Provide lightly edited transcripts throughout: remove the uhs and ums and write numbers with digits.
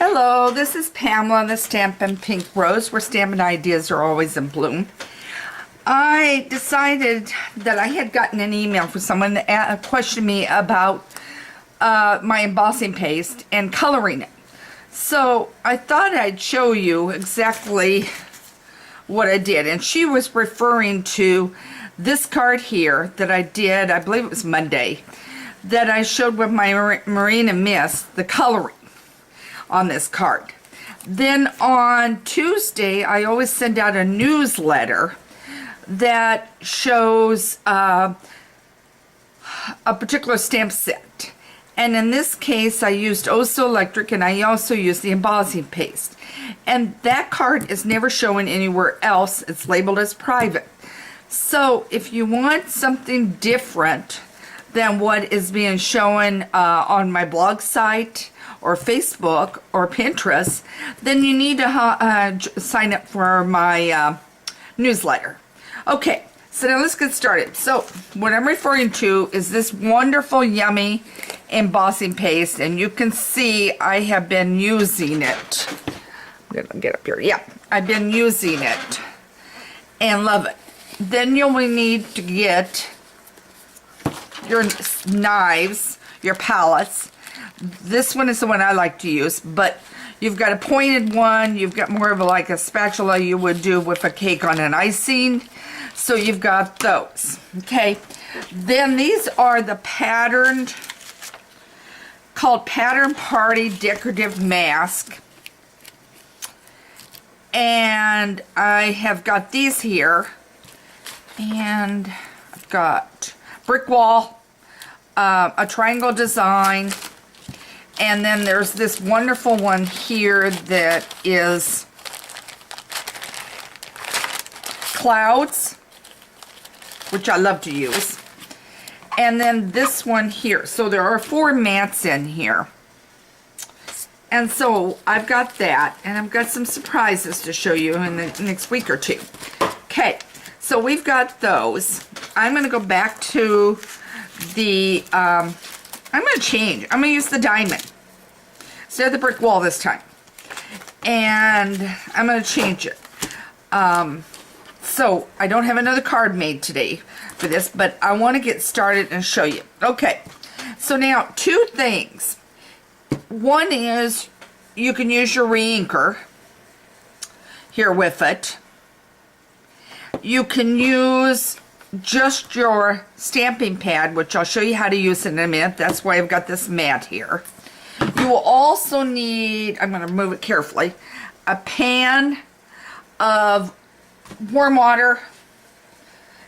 Hello, this is Pamela, the Stampin' Pink Rose, where stampin' ideas are always in bloom. I decided that I had gotten an email from someone that questioned me about my embossing paste and coloring it. So I thought I'd show you exactly what I did. And she was referring to this card here that I did, I believe it was Monday, that I showed with my Marina Mist, the coloring on this card. Then on Tuesday, I always send out a newsletter that shows a particular stamp set. And in this case, I used Oh So Electric, and I also used the embossing paste. And that card is never shown anywhere else. It's labeled as private. So if you want something different than what is being shown on my blog site or Facebook or Pinterest, then you need to sign up for my newsletter. Okay, so now let's get started. So what I'm referring to is this wonderful, yummy embossing paste, and you can see I have been using it. I'm gonna get up here. Yeah, I've been using it and love it. Then you'll need to get your knives, your palettes. This one is the one I like to use, but you've got a pointed one. You've got more of like a spatula you would do with a cake on an icing. So you've got those, okay? Then these are the patterned, called Pattern Party Decorative Mask. And I have got these here. And I've got brick wall, a triangle design, and then there's this wonderful one here that is clouds, which I love to use, and then this one here. So there are 4 mats in here, and so I've got that, and I've got some surprises to show you in the next week or two. Okay, so we've got those. I'm going to go back to the, I'm going to change. I'm going to use the diamond instead of the brick wall this time. And I'm going to change it. So I don't have another card made today for this, but I want to get started and show you. Okay, so now 2 things. One is you can use your re-inker here with it. You can use just your stamping pad, which I'll show you how to use in a minute. That's why I've got this mat here. You will also need, I'm going to move it carefully, a pan of warm water.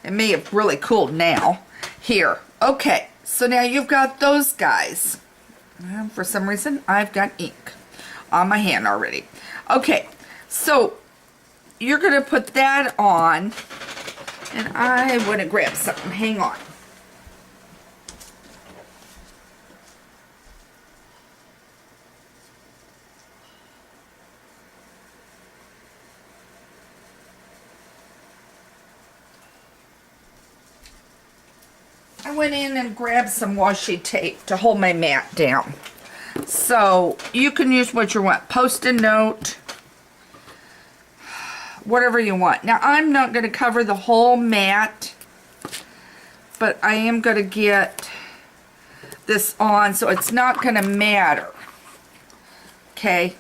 It may have really cooled now. Here. Okay, so now you've got those guys. And for some reason, I've got ink on my hand already. Okay, so you're going to put that on, and I want to grab something. Hang on. I went in and grabbed some washi tape to hold my mat down. So you can use what you want. Post-it note, whatever you want. Now I'm not going to cover the whole mat, but I am going to get this on so it's not going to matter. Okay,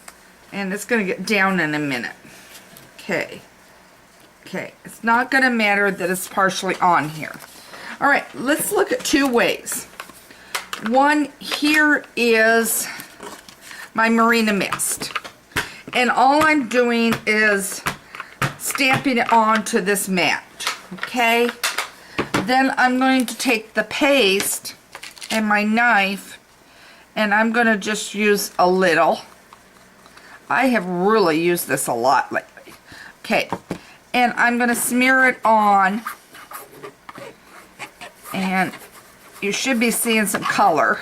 and it's going to get down in a minute. Okay, it's not going to matter that it's partially on here. All right, let's look at 2 ways. One here is my Marina Mist, and all I'm doing is stamping it onto this mat. Okay, then I'm going to take the paste and my knife, and I'm going to just use a little. I have really used this a lot lately. Okay, and I'm going to smear it on, and you should be seeing some color,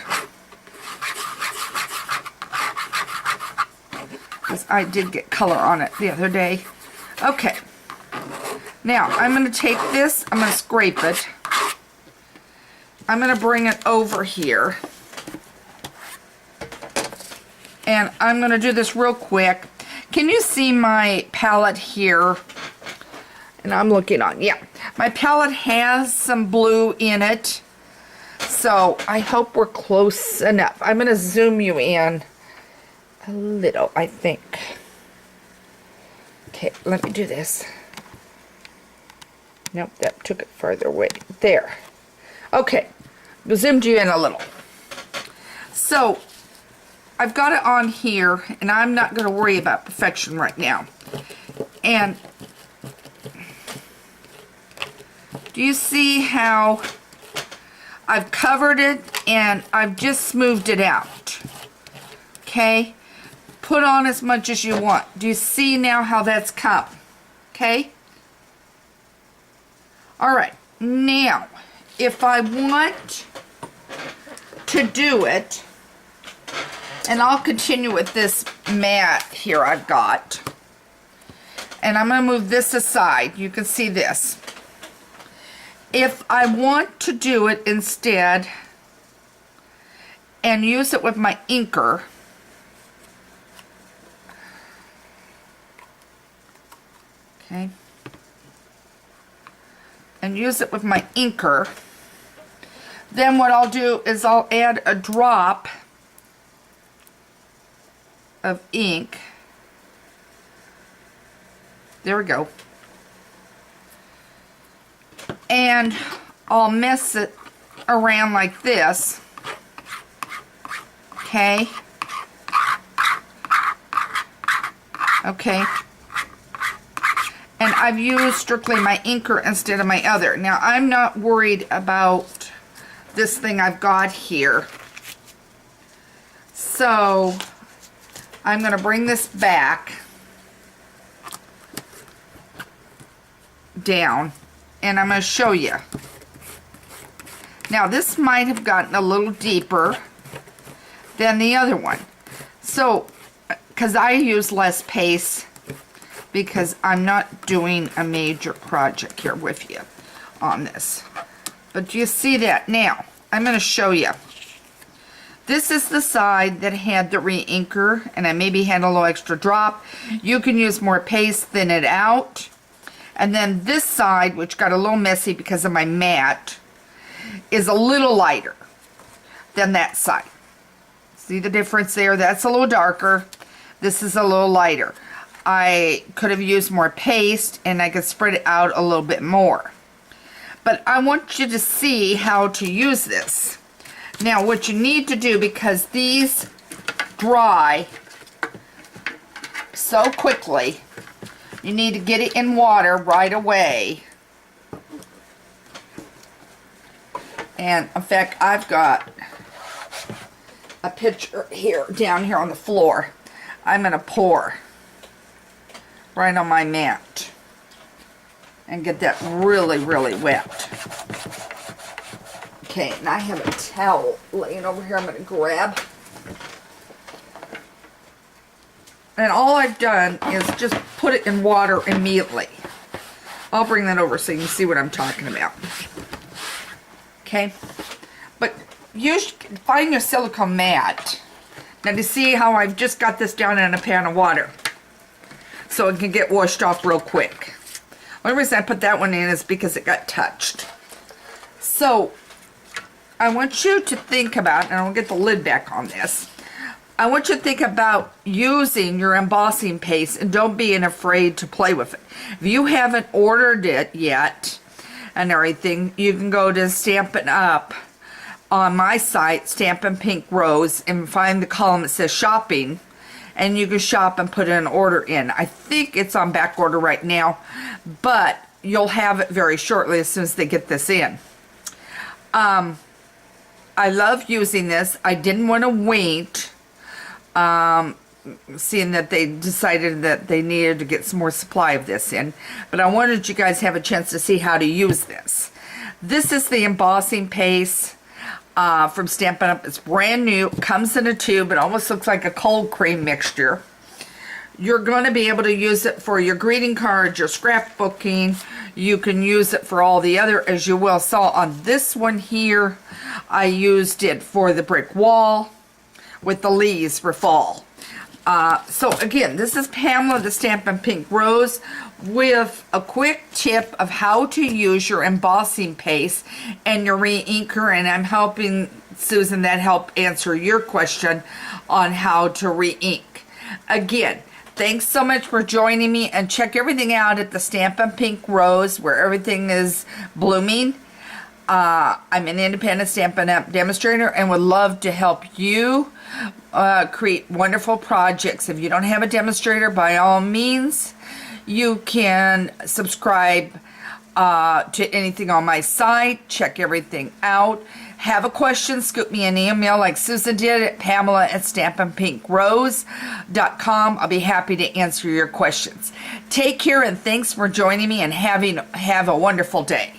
because I did get color on it the other day. Okay, now I'm going to take this, I'm going to scrape it, I'm going to bring it over here, And I'm going to do this real quick. Can you see my palette here? And I'm looking on, yeah. My palette has some blue in it. So I hope we're close enough. I'm going to zoom you in a little, I think. Okay, let me do this. Nope, that took it further away. There. Okay, zoomed you in a little. So I've got it on here, and I'm not going to worry about perfection right now. And do you see how I've covered it and I've just smoothed it out? Okay? Put on as much as you want. Do you see now how that's come? Okay? Alright, now, if I want to do it, and I'll continue with this mat here I've got, and I'm going to move this aside. You can see this. If I want to do it instead and use it with my inker, okay, and use it with my inker, then what I'll do is I'll add a drop of ink. There we go. And I'll mess it around like this. Okay. Okay. And I've used strictly my inker instead of my other. Now, I'm not worried about this thing I've got here. So, I'm going to bring this back down, and I'm going to show you. Now, this might have gotten a little deeper than the other one. So, because I use less paste, because I'm not doing a major project here with you on this. But do you see that? Now, I'm going to show you. This is the side that had the re-inker, and I maybe had a little extra drop. You can use more paste, thin it out. And then this side, which got a little messy because of my mat, is a little lighter than that side. See the difference there? That's a little darker. This is a little lighter. I could have used more paste, and I could spread it out a little bit more. But I want you to see how to use this. Now, what you need to do, because these dry so quickly, you need to get it in water right away. And, in fact, I've got a pitcher here, down here on the floor. I'm going to pour right on my mat and get that really, really wet. Okay, and I have a towel laying over here I'm going to grab. And all I've done is just put it in water immediately. I'll bring that over so you can see what I'm talking about. Okay? But you should find your silicone mat. Now, to see how I've just got this down in a pan of water so it can get washed off real quick. The only reason I put that one in is because it got touched. So, I want you to think about, and I'll get the lid back on this, I want you to think about using your embossing paste, and don't be afraid to play with it. If you haven't ordered it yet and everything, you can go to Stampin Up on my site, Stampin' Pink Rose, and find the column that says shopping, and you can shop and put an order in. I think it's on back order right now, but you'll have it very shortly as soon as they get this in. I love using this. I didn't want to wait, seeing that they decided that they needed to get some more supply of this in, but I wanted you guys to have a chance to see how to use this. This is the embossing paste from Stampin' Up. It's brand new, comes in a tube. It almost looks like a cold cream mixture. You're going to be able to use it for your greeting cards, your scrapbooking. You can use it for all the other, as you will saw on this one here. I used it for the brick wall with the leaves for fall. So again, this is Pamela, the Stampin' Pink Rose, with a quick tip of how to use your embossing paste and your re-inker, and I'm helping Susan that help answer your question on how to re-ink. Again, thanks so much for joining me, and check everything out at the Stampin' Pink Rose where everything is blooming. I'm an independent Stampin' Up demonstrator and would love to help you create wonderful projects. If you don't have a demonstrator, by all means, you can subscribe to anything on my site. Check everything out. Have a question, scoop me an email like Susan did at Pamela@StampinPinkRose.com. I'll be happy to answer your questions. Take care, and thanks for joining me, and have a wonderful day.